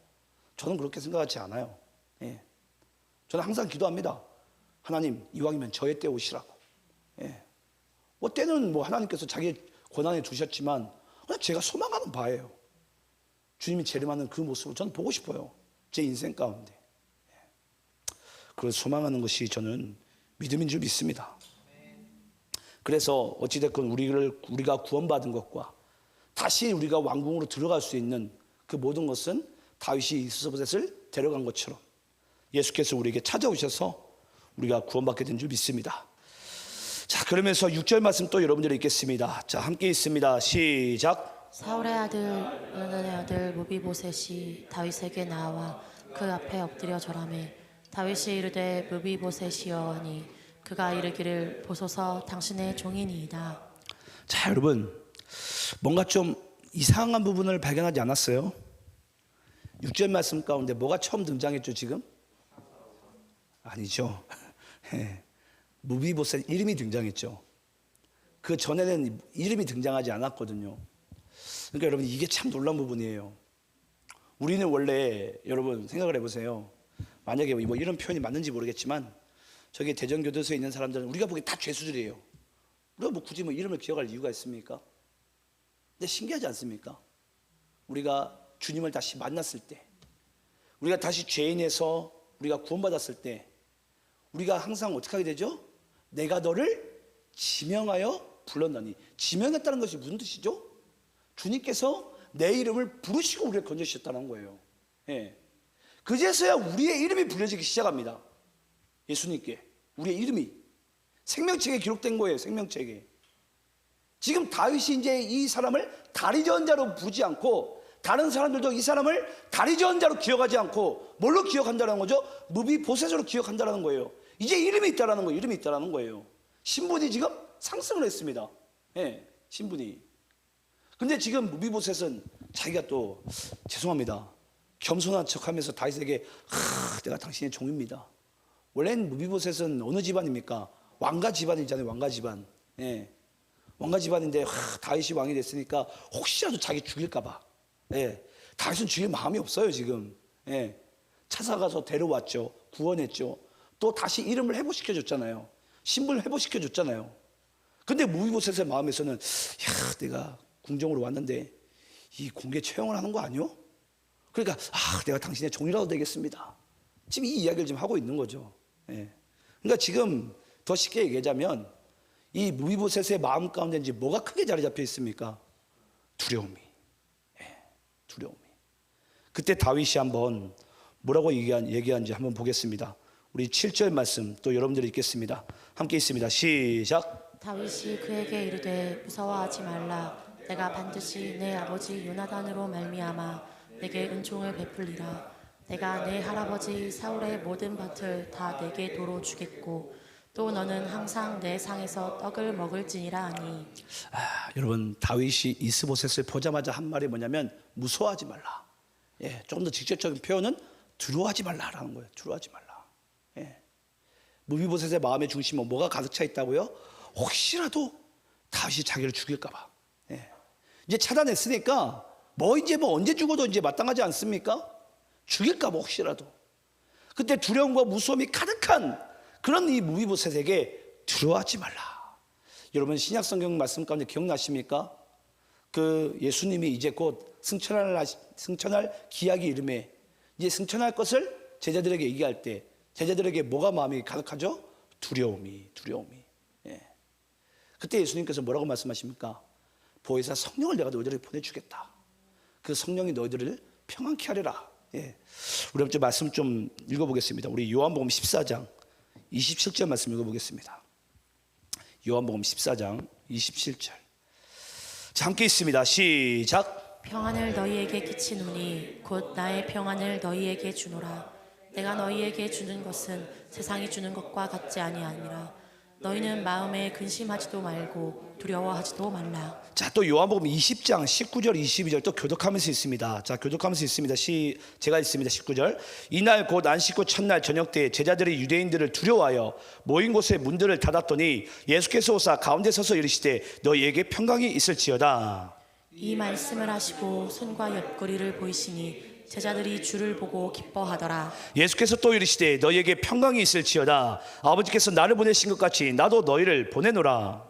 Speaker 1: 저는 그렇게 생각하지 않아요. 예. 저는 항상 기도합니다. 하나님, 이왕이면 저의 때 오시라고. 예. 뭐 때는 뭐 하나님께서 자기 권한에 두셨지만 그냥 제가 소망하는 바예요. 주님이 재림하는 그 모습을 저는 보고 싶어요. 제 인생 가운데. 예. 그래서 소망하는 것이 저는 믿음인 줄 믿습니다. 그래서 어찌됐건 우리가 구원받은 것과 다시 우리가 왕궁으로 들어갈 수 있는 그 모든 것은 다윗이 이스보셋을 데려간 것처럼 예수께서 우리에게 찾아오셔서 우리가 구원받게 된 줄 믿습니다. 자, 그러면서 6절 말씀 또 여러분들이 읽겠습니다. 자, 함께 읽습니다. 시작.
Speaker 2: 사울의 아들 요나단의 아들 무비보셋이 다윗에게 나와 그 앞에 엎드려 절하매 다윗이 이르되 무비보셋이여 하니 그가 이르기를 보소서 당신의 종이니이다.
Speaker 1: 자, 여러분, 뭔가 좀 이상한 부분을 발견하지 않았어요? 6절 말씀 가운데 뭐가 처음 등장했죠, 지금? 아니죠. 무비보셋 이름이 등장했죠. 그 전에는 이름이 등장하지 않았거든요. 그러니까 여러분, 이게 참 놀라운 부분이에요. 우리는 원래 여러분 생각을 해보세요. 만약에 뭐 이런 표현이 맞는지 모르겠지만 저기 대전교도소에 있는 사람들은 우리가 보기엔 다 죄수들이에요. 우리가 뭐 굳이 뭐 이름을 기억할 이유가 있습니까? 근데 신기하지 않습니까? 우리가 주님을 다시 만났을 때, 우리가 다시 죄인에서 우리가 구원받았을 때 우리가 항상 어떻게 하게 되죠? 내가 너를 지명하여 불렀나니. 지명했다는 것이 무슨 뜻이죠? 주님께서 내 이름을 부르시고 우리를 건져주셨다는 거예요. 예. 그제서야 우리의 이름이 불려지기 시작합니다. 예수님께 우리의 이름이 생명책에 기록된 거예요. 생명책에. 지금 다윗이 이제 이 사람을 다리저언자로 부르지 않고 다른 사람들도 이 사람을 다리저언자로 기억하지 않고 뭘로 기억한다는 거죠? 무비보셋으로 기억한다는 거예요. 이제 이름이 있다라는 거예요. 이름이 있다라는 거예요. 신분이 지금 상승을 했습니다. 예, 신분이. 근데 지금 무비보셋은 자기가 또 죄송합니다. 겸손한 척하면서 다윗에게 내가 당신의 종입니다. 원래는 무비보셋은 어느 집안입니까? 왕가 집안이잖아요. 왕가 집안. 예. 왕가 집안인데 다윗이 왕이 됐으니까 혹시라도 자기 죽일까봐. 예. 다윗은 죽일 마음이 없어요 지금. 예. 찾아가서 데려왔죠. 구원했죠. 또 다시 이름을 회복시켜줬잖아요. 신분을 회복시켜줬잖아요. 근데 무비보셋의 마음에서는 내가 궁정으로 왔는데 이 공개 처형을 하는 거 아니요? 그러니까 내가 당신의 종이라도 되겠습니다. 지금 이 이야기를 지금 하고 있는 거죠. 예. 그러니까 지금 더 쉽게 얘기하자면 이 무비보셋의 마음 가운데 이제 뭐가 크게 자리 잡혀 있습니까? 두려움이. 예. 두려움이. 그때 다윗이 한번 뭐라고 얘기한지 한번 보겠습니다. 우리 7절 말씀 또 여러분들이 읽겠습니다. 함께 있습니다. 시작.
Speaker 2: 다윗이 그에게 이르되 무서워하지 말라. 내가 반드시 내 아버지 요나단으로 말미암아 내게 은총을 베풀리라. 내가 내 할아버지 사울의 모든 밭을 다 내게 도로 주겠고 또 너는 항상 내 상에서 떡을 먹을지니라 하니.
Speaker 1: 여러분, 다윗이 이스보셋을 보자마자 한 말이 뭐냐면 무서워하지 말라. 조금 더 직접적인 표현은 두려워하지 말라라는 거예요. 두려워하지 말라. 무비보셋의 마음의 중심은 뭐가 가득 차 있다고요? 혹시라도 다윗이 자기를 죽일까 봐. 이제 차단했으니까 이제 언제 죽어도 이제 마땅하지 않습니까? 죽일까 봐 혹시라도. 그때 두려움과 무서움이 가득한 그런 이 무비보셋에게 두려워하지 말라. 여러분, 신약 성경 말씀 가운데 기억나십니까? 그 예수님이 이제 곧 승천할 기약이 이름에 이제 승천할 것을 제자들에게 얘기할 때 제자들에게 뭐가 마음이 가득하죠? 두려움이. 그때 예수님께서 뭐라고 말씀하십니까? 보혜사 성령을 내가 너희들에게 보내주겠다. 그 성령이 너희들을 평안케 하리라. 우리 한번 말씀 좀 읽어보겠습니다. 우리 요한복음 14장 27절 말씀 읽어보겠습니다. 요한복음 14장 27절. 자, 함께 있습니다. 시작.
Speaker 2: 평안을 너희에게 끼치노니 곧 나의 평안을 너희에게 주노라. 내가 너희에게 주는 것은 세상이 주는 것과 같지 아니하니라. 너희는 마음에 근심하지도 말고 두려워하지도 말라.
Speaker 1: 자, 또 요한복음 20장 19절 22절 또 교독하면서 있습니다. 자, 교독하면서 있습니다. 제가 있습니다. 19절. 이날 곧 안식 후 첫날 저녁 때 제자들이 유대인들을 두려워하여 모인 곳에 문들을 닫았더니 예수께서 오사 가운데 서서 이르시되 너희에게 평강이 있을지어다.
Speaker 2: 이 말씀을 하시고 손과 옆구리를 보이시니 제자들이 주를 보고 기뻐하더라.
Speaker 1: 예수께서 또 이르시되 너희에게 평강이 있을지어다. 아버지께서 나를 보내신 것 같이 나도 너희를 보내노라.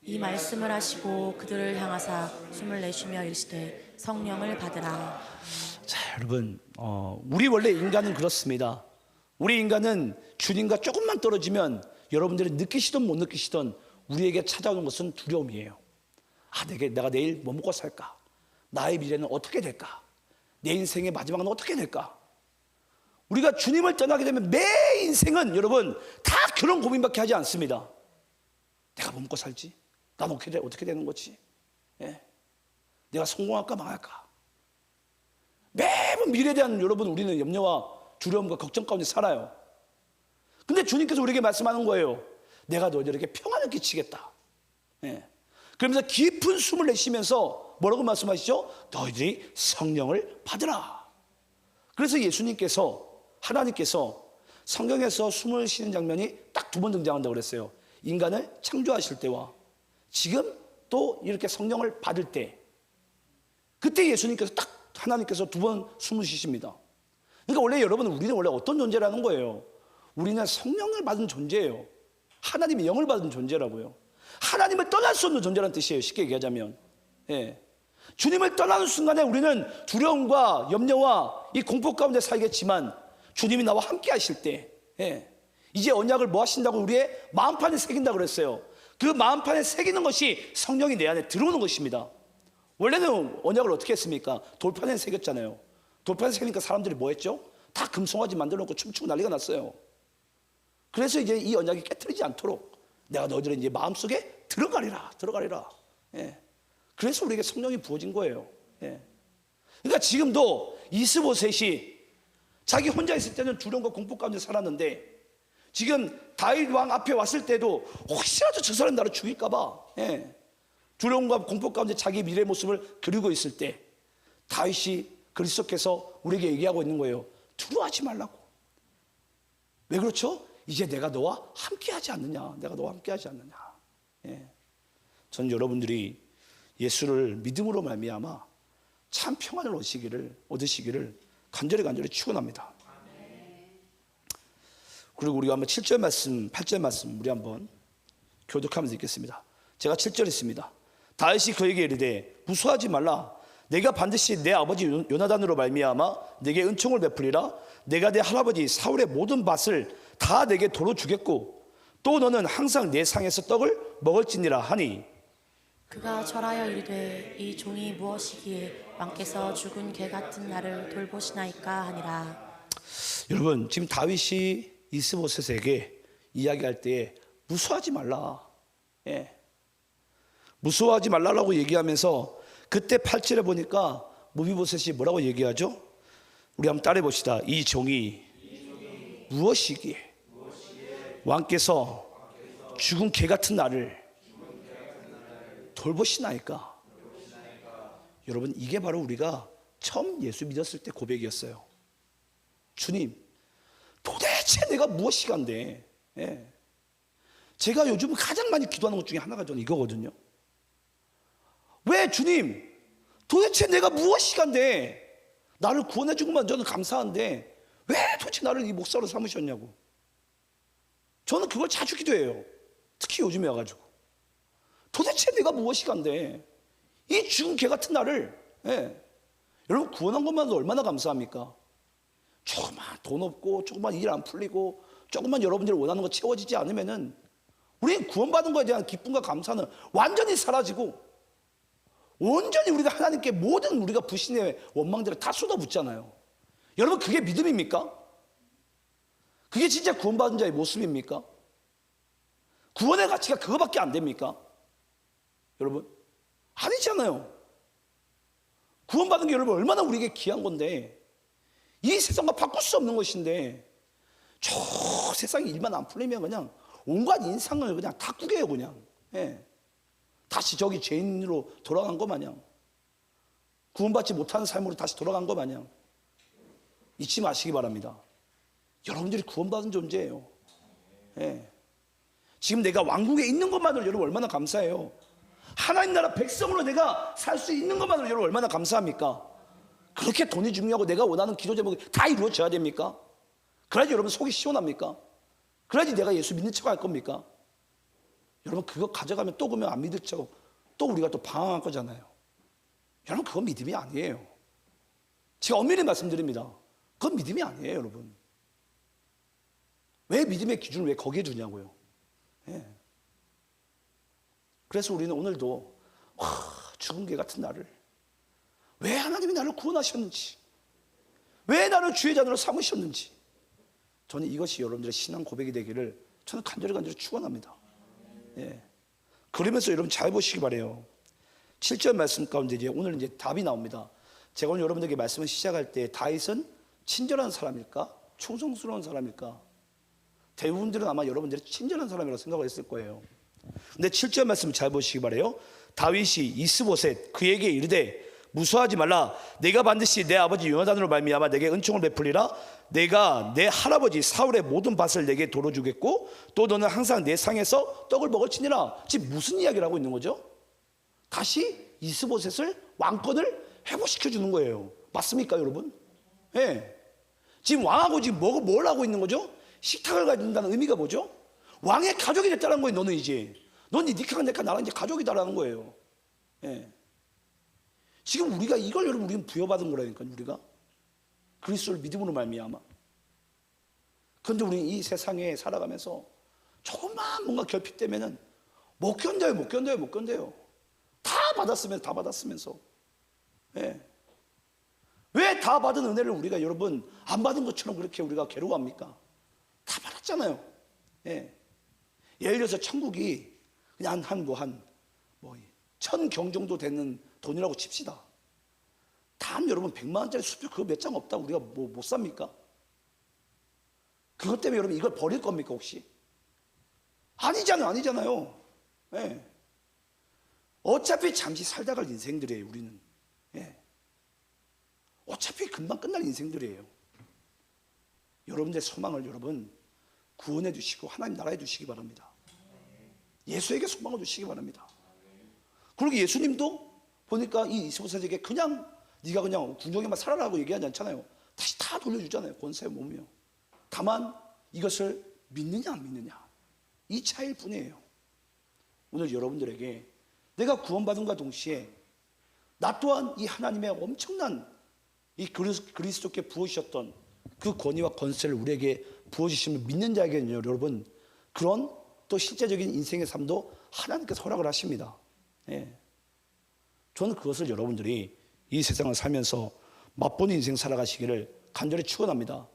Speaker 2: 이 말씀을 하시고 그들을 향하사 숨을 내쉬며 이르시되 성령을 받으라.
Speaker 1: 자, 여러분, 우리 원래 인간은 그렇습니다. 우리 인간은 주님과 조금만 떨어지면 여러분들이 느끼시든 못 느끼시든 우리에게 찾아오는 것은 두려움이에요. 내가 내일 뭐 먹고 살까? 나의 미래는 어떻게 될까? 내 인생의 마지막은 어떻게 될까? 우리가 주님을 떠나게 되면 매 인생은 여러분 다 그런 고민밖에 하지 않습니다. 내가 뭐 먹고 살지? 난 어떻게 되는 거지? 내가 성공할까 망할까? 매번 미래에 대한 여러분 우리는 염려와 두려움과 걱정 가운데 살아요. 근데 주님께서 우리에게 말씀하는 거예요. 내가 너희들에게 평안을 끼치겠다. 그러면서 깊은 숨을 내쉬면서 뭐라고 말씀하시죠? 너희들이 성령을 받으라. 그래서 예수님께서 하나님께서 성경에서 숨을 쉬는 장면이 딱 2번 등장한다고 그랬어요. 인간을 창조하실 때와 지금 또 이렇게 성령을 받을 때, 그때 예수님께서 딱 하나님께서 2번 숨을 쉬십니다. 그러니까 원래 여러분 우리는 원래 어떤 존재라는 거예요? 우리는 성령을 받은 존재예요. 하나님의 영을 받은 존재라고요. 하나님을 떠날 수 없는 존재라는 뜻이에요. 쉽게 얘기하자면. 주님을 떠나는 순간에 우리는 두려움과 염려와 이 공포 가운데 살겠지만 주님이 나와 함께 하실 때 이제 언약을 뭐 하신다고? 우리의 마음판에 새긴다고 그랬어요. 그 마음판에 새기는 것이 성령이 내 안에 들어오는 것입니다. 원래는 언약을 어떻게 했습니까? 돌판에 새겼잖아요. 돌판에 새기니까 사람들이 뭐 했죠? 다 금송아지 만들어 놓고 춤추고 난리가 났어요. 그래서 이제 이 언약이 깨트리지 않도록 내가 너희들의 이제 마음속에 들어가리라. 그래서 우리에게 성령이 부어진 거예요. 그러니까 지금도 이스보셋이 자기 혼자 있을 때는 두려움과 공포 가운데 살았는데 지금 다윗 왕 앞에 왔을 때도 혹시라도 저 사람 나를 죽일까 봐 두려움과 공포 가운데 자기 미래 모습을 그리고 있을 때 다윗이 그리스도께서 우리에게 얘기하고 있는 거예요. 두려워하지 말라고. 왜 그렇죠? 이제 내가 너와 함께하지 않느냐. 전 여러분들이 예수를 믿음으로 말미암아 참 평안을 얻으시기를 간절히 축원합니다. 그리고 우리가 한번 7절 말씀, 8절 말씀 우리 한번 교독하면서 읽겠습니다. 제가 7절 있습니다. 다윗이 그에게 이르되 무수하지 말라. 내가 반드시 내 아버지 요나단으로 말미암아 내게 은총을 베풀리라. 내가 내 할아버지 사울의 모든 밭을 다 내게 도로 주겠고 또 너는 항상 내 상에서 떡을 먹을지니라 하니.
Speaker 2: 그가 절하여 이르되 이 종이 무엇이기에 왕께서 죽은 개 같은 나를 돌보시나이까 하니라.
Speaker 1: 여러분 지금 다윗이 이스보셋에게 이야기할 때 무수하지 말라. 무수하지 말라라고 얘기하면서 그때 8절에 보니까 무비보셋이 뭐라고 얘기하죠? 우리 한번 따라해 봅시다. 이 종이 무엇이기에 왕께서 죽은 개 같은 나를 돌보시나이까. 여러분, 이게 바로 우리가 처음 예수 믿었을 때 고백이었어요. 주님, 도대체 내가 무엇이간데? 예. 제가 요즘 가장 많이 기도하는 것 중에 하나가 저는 이거거든요. 왜 주님, 도대체 내가 무엇이간데 나를 구원해 준 것만 저는 감사한데 왜 도대체 나를 이 목사로 삼으셨냐고. 저는 그걸 자주 기도해요. 특히 요즘에 와가지고 도대체 내가 무엇이간데 이 죽은 개 같은 나를, 예. 여러분, 구원한 것만도 얼마나 감사합니까? 조금만 돈 없고 조금만 일 안 풀리고 조금만 여러분들이 원하는 거 채워지지 않으면은 우리는 구원받은 것에 대한 기쁨과 감사는 완전히 사라지고 온전히 우리가 하나님께 모든 우리가 부신의 원망들을 다 쏟아붓잖아요. 여러분, 그게 믿음입니까? 그게 진짜 구원받은 자의 모습입니까? 구원의 가치가 그거밖에 안 됩니까? 여러분, 아니잖아요. 구원받은 게 여러분 얼마나 우리에게 귀한 건데, 이 세상과 바꿀 수 없는 것인데 저 세상에 일만 안 풀리면 그냥 온갖 인상을 그냥 다 꾸겨요. 그냥, 예. 다시 저기 죄인으로 돌아간 거 마냥, 구원받지 못하는 삶으로 다시 돌아간 거 마냥. 잊지 마시기 바랍니다. 여러분들이 구원받은 존재예요. 예. 지금 내가 왕국에 있는 것만으로 여러분 얼마나 감사해요. 하나님 나라 백성으로 내가 살 수 있는 것만으로 여러분 얼마나 감사합니까? 그렇게 돈이 중요하고 내가 원하는 기도 제목이 다 이루어져야 됩니까? 그래야지 여러분 속이 시원합니까? 그래야지 내가 예수 믿는 척 할 겁니까? 여러분, 그거 가져가면 또 그러면 안 믿을 척 또 우리가 또 방황할 거잖아요. 여러분, 그건 믿음이 아니에요. 제가 엄밀히 말씀드립니다. 그건 믿음이 아니에요. 여러분, 왜 믿음의 기준을 왜 거기에 두냐고요. 예. 그래서 우리는 오늘도 죽은 개 같은 나를, 왜 하나님이 나를 구원하셨는지, 왜 나를 주의 자녀로 삼으셨는지, 저는 이것이 여러분들의 신앙 고백이 되기를 저는 간절히 축원합니다. 예. 그러면서 여러분 잘 보시기 바래요. 7절 말씀 가운데 이제 오늘 이제 답이 나옵니다. 제가 오늘 여러분들에게 말씀을 시작할 때 다윗은 친절한 사람일까? 충성스러운 사람일까? 대부분들은 아마 여러분들이 친절한 사람이라고 생각을 했을 거예요. 근데 7절 말씀 잘 보시기 바래요. 다윗이 이스보셋 그에게 이르되 무수하지 말라. 내가 반드시 내 아버지 요나단으로 말미암아 내게 은총을 베풀리라. 내가 내 할아버지 사울의 모든 밭을 내게 도로주겠고 또 너는 항상 내 상에서 떡을 먹을지니라. 지금 무슨 이야기를 하고 있는 거죠? 다시 이스보셋을 왕권을 회복시켜 주는 거예요. 맞습니까, 여러분? 예. 지금 왕하고 지금 뭘 하고 있는 거죠? 식탁을 가진다는 의미가 뭐죠? 왕의 가족이 됐다는 거예요. 너는 이제 니카가 내가 나랑 이제 가족이다라는 거예요. 예. 지금 우리가 이걸 여러분 우리는 부여받은 거라니까. 우리가 그리스도를 믿음으로 말미암아. 그런데 우리는 이 세상에 살아가면서 조금만 뭔가 결핍되면은 못 견뎌요. 다 받았으면서. 예. 왜 다 받은 은혜를 우리가 여러분 안 받은 것처럼 그렇게 우리가 괴로워합니까? 다 받았잖아요. 예. 예를 들어서 천국이 그냥 한 1,000경 정도 되는 돈이라고 칩시다. 다음 여러분 100만 원짜리 수표 그거 몇 장 없다고 우리가 못 삽니까? 그것 때문에 여러분 이걸 버릴 겁니까 혹시? 아니잖아요. 예. 어차피 잠시 살다 갈 인생들이에요. 우리는. 예. 어차피 금방 끝날 인생들이에요. 여러분들의 소망을 여러분 구원해 주시고 하나님 나라에 두시기 바랍니다. 예수에게 소망을 두시기 바랍니다. 그리고 예수님도 보니까 이 이스보셋에게 그냥 네가 그냥 궁정에만 살아라고 얘기하지 않잖아요. 다시 다 돌려주잖아요. 권세 몸이요. 다만 이것을 믿느냐 안 믿느냐 이 차이일 뿐이에요. 오늘 여러분들에게 내가 구원받은과 동시에 나 또한 이 하나님의 엄청난 이 그리스도께 부어주셨던 그 권위와 권세를 우리에게 부어주시면 믿는 자에게는 여러분 그런 또 실제적인 인생의 삶도 하나님께서 허락을 하십니다. 예. 저는 그것을 여러분들이 이 세상을 살면서 맛보는 인생 살아가시기를 간절히 축원합니다.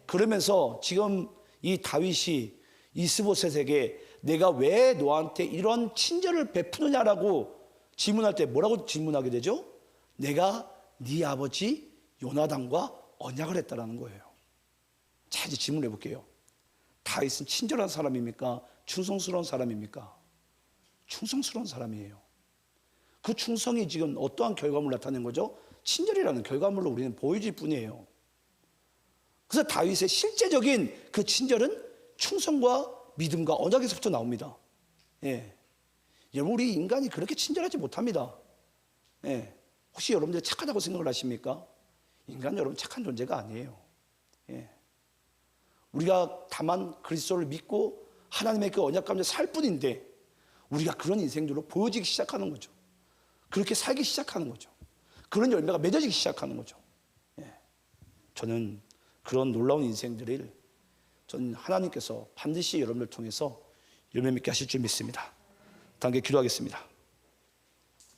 Speaker 1: 그러면서 지금 이 다윗이 이스보셋에게 내가 왜 너한테 이런 친절을 베푸느냐라고 질문할 때 뭐라고 질문하게 되죠? 내가 네 아버지 요나단과 언약을 했다라는 거예요. 자, 이제 질문해 볼게요. 다윗은 친절한 사람입니까? 충성스러운 사람입니까? 충성스러운 사람이에요. 그 충성이 지금 어떠한 결과물을 나타낸 거죠? 친절이라는 결과물로 우리는 보여질 뿐이에요. 그래서 다윗의 실제적인 그 친절은 충성과 믿음과 언약에서부터 나옵니다. 예. 여러분, 우리 인간이 그렇게 친절하지 못합니다. 예. 혹시 여러분들 착하다고 생각을 하십니까? 인간 여러분 착한 존재가 아니에요. 예. 우리가 다만 그리스도를 믿고 하나님의 그 언약 가운데 살 뿐인데 우리가 그런 인생들로 보여지기 시작하는 거죠. 그렇게 살기 시작하는 거죠. 그런 열매가 맺어지기 시작하는 거죠. 예. 저는 그런 놀라운 인생들을 저는 하나님께서 반드시 여러분을 통해서 열매 맺게 하실 줄 믿습니다. 단계 기도하겠습니다.